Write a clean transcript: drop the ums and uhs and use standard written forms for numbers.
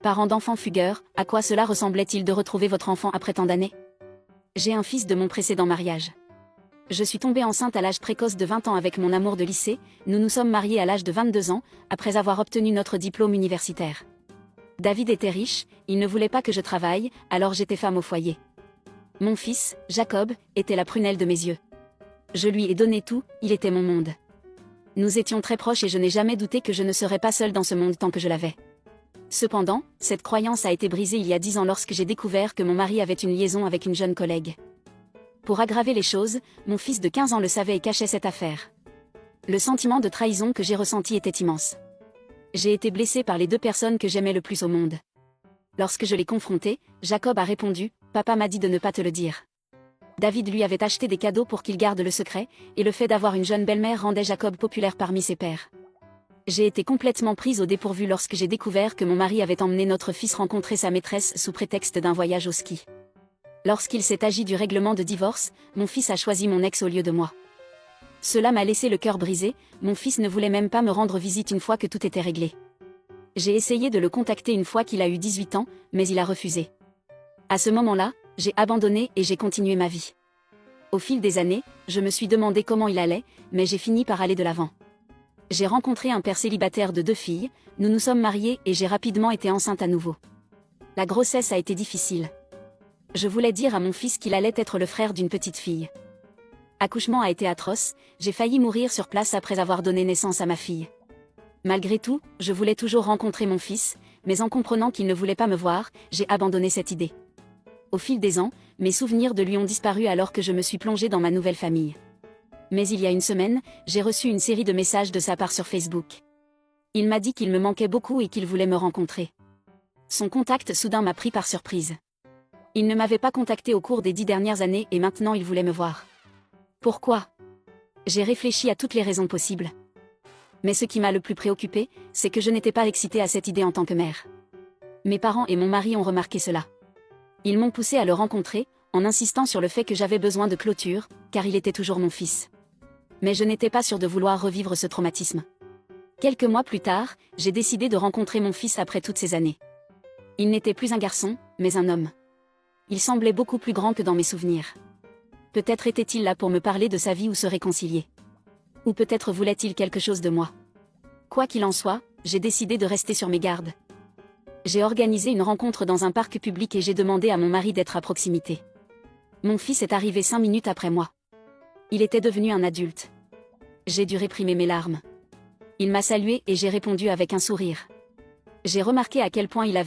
Parents d'enfants fugueurs, à quoi cela ressemblait-il de retrouver votre enfant après tant d'années? J'ai un fils de mon précédent mariage. Je suis tombée enceinte à l'âge précoce de 20 ans avec mon amour de lycée, nous nous sommes mariés à l'âge de 22 ans, après avoir obtenu notre diplôme universitaire. David était riche, il ne voulait pas que je travaille, alors j'étais femme au foyer. Mon fils, Jacob, était la prunelle de mes yeux. Je lui ai donné tout, il était mon monde. Nous étions très proches et je n'ai jamais douté que je ne serais pas seule dans ce monde tant que je l'avais. Cependant, cette croyance a été brisée il y a 10 ans lorsque j'ai découvert que mon mari avait une liaison avec une jeune collègue. Pour aggraver les choses, mon fils de 15 ans le savait et cachait cette affaire. Le sentiment de trahison que j'ai ressenti était immense. J'ai été blessée par les deux personnes que j'aimais le plus au monde. Lorsque je l'ai confronté, Jacob a répondu « Papa m'a dit de ne pas te le dire ». David lui avait acheté des cadeaux pour qu'il garde le secret, et le fait d'avoir une jeune belle-mère rendait Jacob populaire parmi ses pairs. J'ai été complètement prise au dépourvu lorsque j'ai découvert que mon mari avait emmené notre fils rencontrer sa maîtresse sous prétexte d'un voyage au ski. Lorsqu'il s'est agi du règlement de divorce, mon fils a choisi mon ex au lieu de moi. Cela m'a laissé le cœur brisé, mon fils ne voulait même pas me rendre visite une fois que tout était réglé. J'ai essayé de le contacter une fois qu'il a eu 18 ans, mais il a refusé. À ce moment-là, j'ai abandonné et j'ai continué ma vie. Au fil des années, je me suis demandé comment il allait, mais j'ai fini par aller de l'avant. J'ai rencontré un père célibataire de 2 filles, nous nous sommes mariés et j'ai rapidement été enceinte à nouveau. La grossesse a été difficile. Je voulais dire à mon fils qu'il allait être le frère d'une petite fille. L'accouchement a été atroce, j'ai failli mourir sur place après avoir donné naissance à ma fille. Malgré tout, je voulais toujours rencontrer mon fils, mais en comprenant qu'il ne voulait pas me voir, j'ai abandonné cette idée. Au fil des ans, mes souvenirs de lui ont disparu alors que je me suis plongée dans ma nouvelle famille. Mais il y a une semaine, j'ai reçu une série de messages de sa part sur Facebook. Il m'a dit qu'il me manquait beaucoup et qu'il voulait me rencontrer. Son contact soudain m'a pris par surprise. Il ne m'avait pas contacté au cours des 10 dernières années et maintenant il voulait me voir. Pourquoi? J'ai réfléchi à toutes les raisons possibles. Mais ce qui m'a le plus préoccupée, c'est que je n'étais pas excitée à cette idée en tant que mère. Mes parents et mon mari ont remarqué cela. Ils m'ont poussée à le rencontrer, en insistant sur le fait que j'avais besoin de clôture, car il était toujours mon fils. Mais je n'étais pas sûre de vouloir revivre ce traumatisme. Quelques mois plus tard, j'ai décidé de rencontrer mon fils après toutes ces années. Il n'était plus un garçon, mais un homme. Il semblait beaucoup plus grand que dans mes souvenirs. Peut-être était-il là pour me parler de sa vie ou se réconcilier. Ou peut-être voulait-il quelque chose de moi. Quoi qu'il en soit, j'ai décidé de rester sur mes gardes. J'ai organisé une rencontre dans un parc public et j'ai demandé à mon mari d'être à proximité. Mon fils est arrivé 5 minutes après moi. Il était devenu un adulte. J'ai dû réprimer mes larmes. Il m'a salué et j'ai répondu avec un sourire. J'ai remarqué à quel point il avait